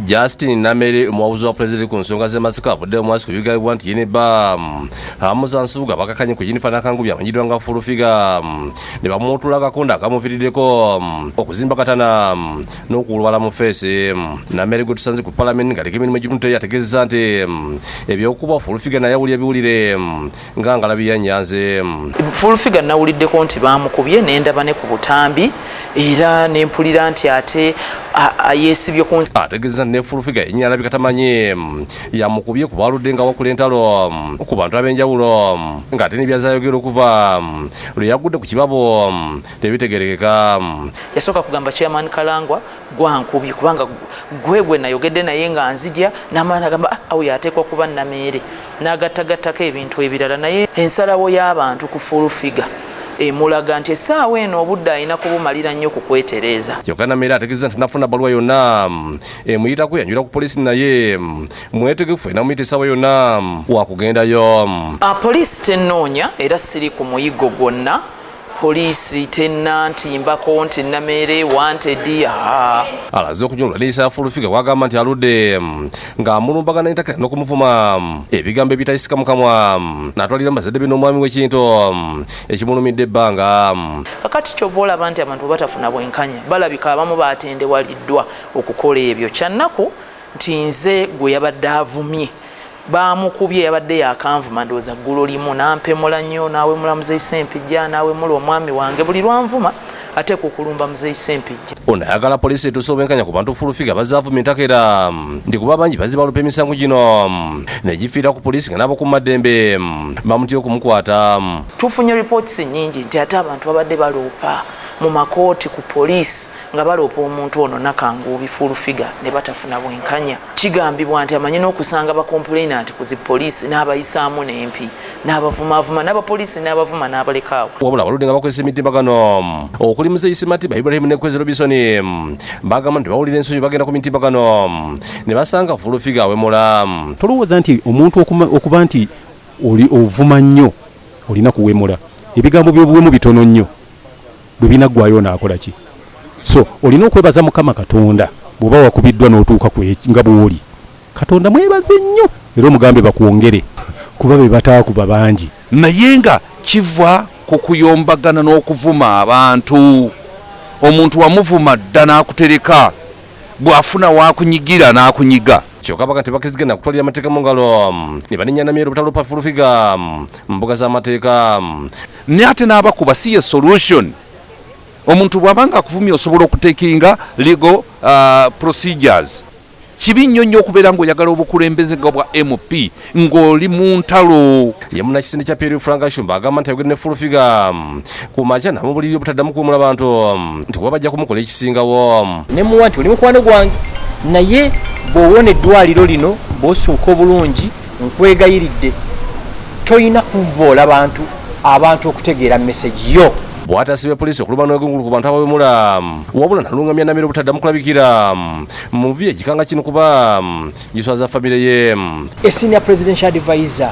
Justin Namere omuwabuzi wa President ku nsonga z'emasika avudde mu mwasi ku bigambibwa nti yene ba Amusa Nsubuga bakakanye ku Jennifer Nakangubya amanyiddwa nga Fulufiga ne bamutula akakonda akamuviiriddeko okuzimba katana n'okulwala mu feesi. Namere gwe tusanze ku Parliament nga tekemirimu egituntu yategeezezza nti ebyokuba Fulufiga naye awulira biwulire nga ngalabi ya Nyanze. Fulufiga nawuliddeko nti bamukubye n'endaba ne ku butambi era nempulira nti ate ayesibye ku ategeeza ne Fulufiga yennyini alabika tamanyi yamukubye ku baludde nga wakula entalo ku bantu ab'enjawulo ng'ate n'ebyazayogera okuva lwe yagudde ku kibabo tebitegerekeka. Yasooka kugamba Chairman Kalangwa gwankubye kubanga gwe nayogedde naye nga nzija n'amala n'agamba awo yateekwa kuba Namere n'agattagattako ebintu ebirala naye ensalawo y'abantu ku Fulufiga emulaga nti essaawa eno obudde alina kubumalira nnyo ku kwetereeza. Kyokka Namere ategeeza nti nafuna bbaluwa yonna emuyitako yanjula ku poliisi naye mwetegefu enamuyita essaawa yonna wakugendayo. Poliisi tennoonya era siri ku muyigo gwonna. Poliisi tennantimbako nti Namere wanted. Alaze okunyolwa n'eyisa ya Fulufiga wagamba nti aludde ng'amulumbagana n'ettaka n'okumuvuma ebigambo ebitayisika mu kamwa n'atwalira mazadde be n'omwami w'ekintu ekimulumidde ebbanga. Kakati kyova olaba nti abantu batafuna bwenkanya balabika abamu batendewaliddwa okukola ebyo. Kyannaku nti nze gwe yabadde avumye bamukubye yabadde yakanvuma ndowooza ggulo limu nampemula nnyo naawe mulamuze Sempijja naawe mula omwami wange buli lwanvuma ate kukulumba muzeyi Sempijja. Ono ayagala poliisi etusobenkanya ku bantu Fulufiga bazaavuma entakera ndi kuba bangi bazibalupa emisango gino negifiira ku poliisi nga n'abakumaddembe bamutya okumukwata. Tufunye reports nnyingi nti ate abantu babadde baloopa mu makooti ku poliisi nga baloopa omuntu ono Nakangubya Fulufiga ne batafuna bwenkanya. Kigambibwa nti amanyi n'okusanga bakomplainant ku zi poliisi n'abayisaamu n'empi n'abavumavuma n'abapoliisi n'abavuma n'abalekaawo. Wabula abaludde nga bakozesa emitimbagano okuli muzeeyi Sematiba Ibrahim ne Kwezi Robinson bagamba nti bawulira ensonyi bagenda ku mitimbagano ne basanga Fulufiga awemula. Tolowooza nti omuntu okuba nti oli ovuma nnyo olina kuwemula ebigambo by'obuwemu bitono nnyo bwe binaggwayo n'akola ki? So olina okwebaza Mukama Katonda bw'oba wakubiddwa n'otuuka nga bw'oli. Katonda mwebaze nnyo era omugambe bakwongere kuba be bataakuba bangi. Naye nga kiva ku kuyombagana n'okuvuma abantu. Omuntu wamuvuma dda n'akutereka bw'afuna waakunyigira n'akunyiga. Kyokka bakati bakizigenda kutwalira amateeka mu ngalo ne banenya Namere obutalopa Fulufiga mbuga z'amateeka. Ne ate n'abakuba si ye solution. Omuntu bw'abanga akuvumya osobola okutekinga legal procedures. Kibi nnyo nnyo okubeera ng'oyagala obukulembeze nga bwa MP ng'oli mu ntalo. Ye munnakisinde kya Pierre Frank Ashumba agamba nti ayogedde ne Fulufiga ku makya n'amubulirira obutaddamu kuwemula bantu nti kuba bajja kumukola ekisingawo. Ne muwa nti oli mukwano gwange naye bw'owona eddwaliro lino bw'ossuuka obulungi nkwegayiridde toyina kuvoola abantu okutegeera message yo. Bw'atasibye poliisi okuluma n'egungulu ku bantu abawemula wabula nalungamya Namere obutaddamu kulabikira mu nvi ekikanga kino kuba giswaza famire ye. A senior presidential advisor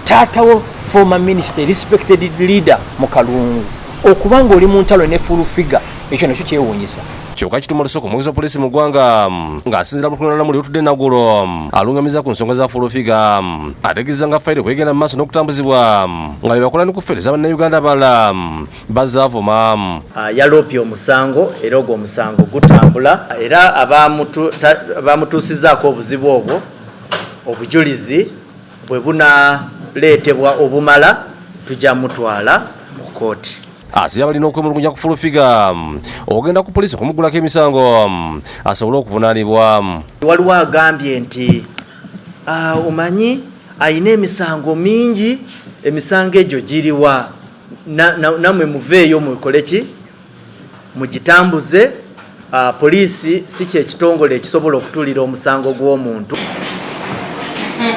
taatawo former minister respected leader mu kalungu okuba ng'oli mu ntalo ne Fulufiga ekyo nakyo kyewuunyisa. Kyokka kituma olusooka omwogezi wa poliisi mu ggwanga ng'asinziira mu lukungaana muli otudde naggulo alungamiza ku nsonga za Fulufiga ategeeza nga fayiro kwegenda mu maaso n'okutambuzibwa nga bebakola n'okufeereza bannayuganda abalala bazaavuma. Yaloopye omusango era ogwo omusango gutambula era abamutuusizzaako obuzibu obwo obujulizi bwe bunaleetebwa obumala tujja mutwala mu kooti. Asiya balina okwemulugunya ku Fulufiga ogenda ku poliisi okumugulako emisango asobole okuvunaanibwa. Waliwo agambye nti omanyi ayina emisango mingi emisango egyo giriwa namwe muveeyo mukole ki mugitambuze. Poliisi si kyekitongole ekisobola okutulira omusango gw'omuntu.